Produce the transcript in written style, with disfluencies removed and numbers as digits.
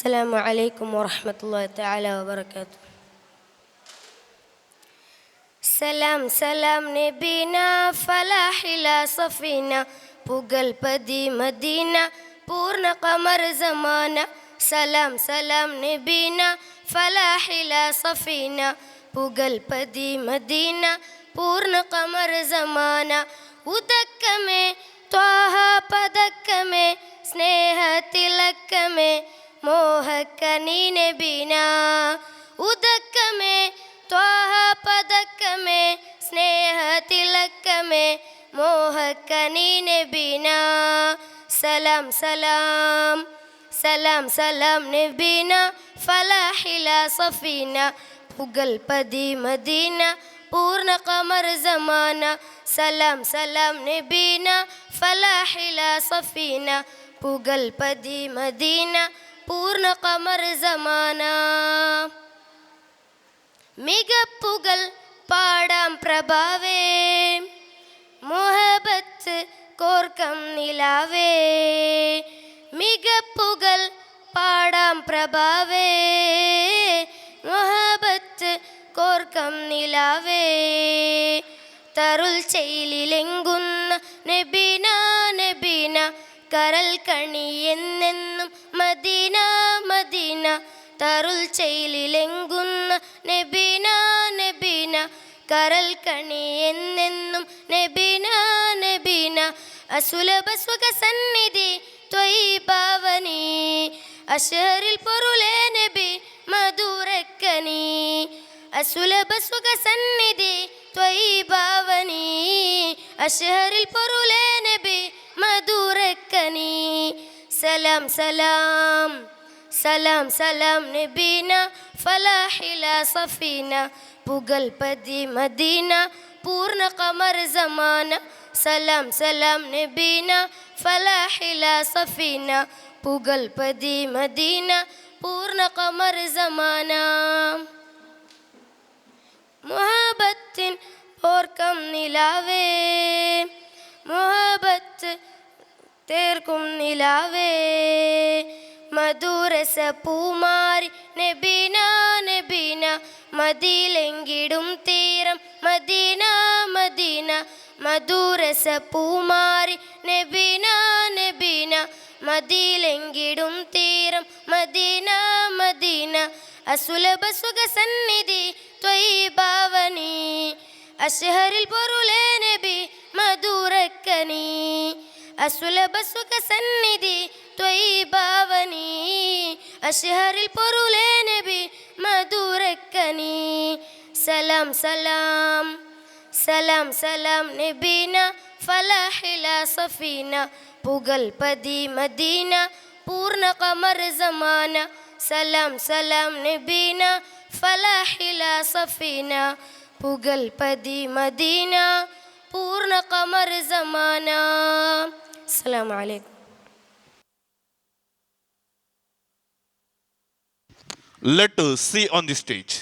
السلام عليكم ورحمة الله تعالى وبركاته. സലാം സലാം നബീന ഫലാഹില സഫീന പുകൽപതി മദീന പൂർണ്ണ ഖമർ സമാന. സലാം സലാം നബീന ഫലാഹില സഫീന പുകൽപതി മദീന പൂർണ്ണ ഖമർ സമാന. ഉദക്കമേ ത്വാഹ പദക്കമേ സ്നേഹതിലക്കമേ മോഹക്കനീ നബീന. ഉദക്കമേ ത്വാഹ പദക്കമേ സ്നേഹതിലക്കമേ മോഹക്കനീ നബീന. സലാം സലാം സലാം സലാം നബീന ഫലാഹില സഫീന പുകൽപതി മദീന പൂർണ്ണ ഖമർ സമാന. സലാം സലാം നബീന ഫലാഹില സഫീന പുകൽപതി മദീന പൂർണ്ണ ഖമർ സമാന. മികപ്പുകൾ പാടാം പ്രഭാവേ മുഹബത്ത് കോർക്കം നിലാവേ. മികപ്പുകൾ പാടാം പ്രഭാവേ മുഹബത്ത് കോർക്കം നിലാവേ. തറുൽ ചെയ്ലിലെങ്കുന്ന നബീന നബീന കരൽ കണി എന്നെന്നും മദീന മദീന. തറുൽ ചെയ്ലിലെങ്കുന്ന നബീന നബീന കരൽ കണി എന്നെന്നും നബീന നബീന. അസുലഭ സുഖ സന്നിധി ത്വയ്ബാവനി അശ്ഹറിൽ പൊരുളേ നബി മധുരക്കനി. അസുലഭ സുഖ സന്നിധി ത്വയ്ബാവനി അശ്ഹറിൽ പൊരുളേ നബി മധുരക്കനി. സലാം സലാം സലാം സലാം നബീന ഫലാഹില സഫീന പുകൽപതി മദീന പൂർണ്ണ ഖമർ സമാന. സലാം സലാം നബീന ഫലാഹില സഫീന പുകൽപതി മദീന പൂർണ്ണ ഖമർ സമാന. മുഹബത്തിൻ ഓർക്കം നിലാവേ മുഹബത്ത് തേർക്കും നിലാവേ. മധുരസ പൂമാരി നബീന നബീന മദീലെങ്കിടും തീരം മദീന മദീന. മധുരസ പൂമാരി നബീന നബീന മദീലെങ്കിടും തീരം മദീന മദീന. അസുലഭ സുഖ സന്നിധി ത്വയ്ബാവനി അശ്ഹറിൽ പൊരുളേ നബി മധുരക്കനി. അസുലഭ സുഖ സന്നിധി ത്വയ്ബാവനി അശ്ഹറിൽ പൊരുളേ നബി മധുരക്കനി. സലാം സലാം സലാം സലാം നബീന ഫലാഹില സഫീന പുകൽപതി മദീന പൂർണ്ണ ഖമർ സമാന. സലാം സലാം നബീന ഫലാഹില സഫീന പുകൽപതി മദീന പൂർണ്ണ ഖമർ സമാന. അസ്സലാമു അലൈക്കും. Let us see on the stage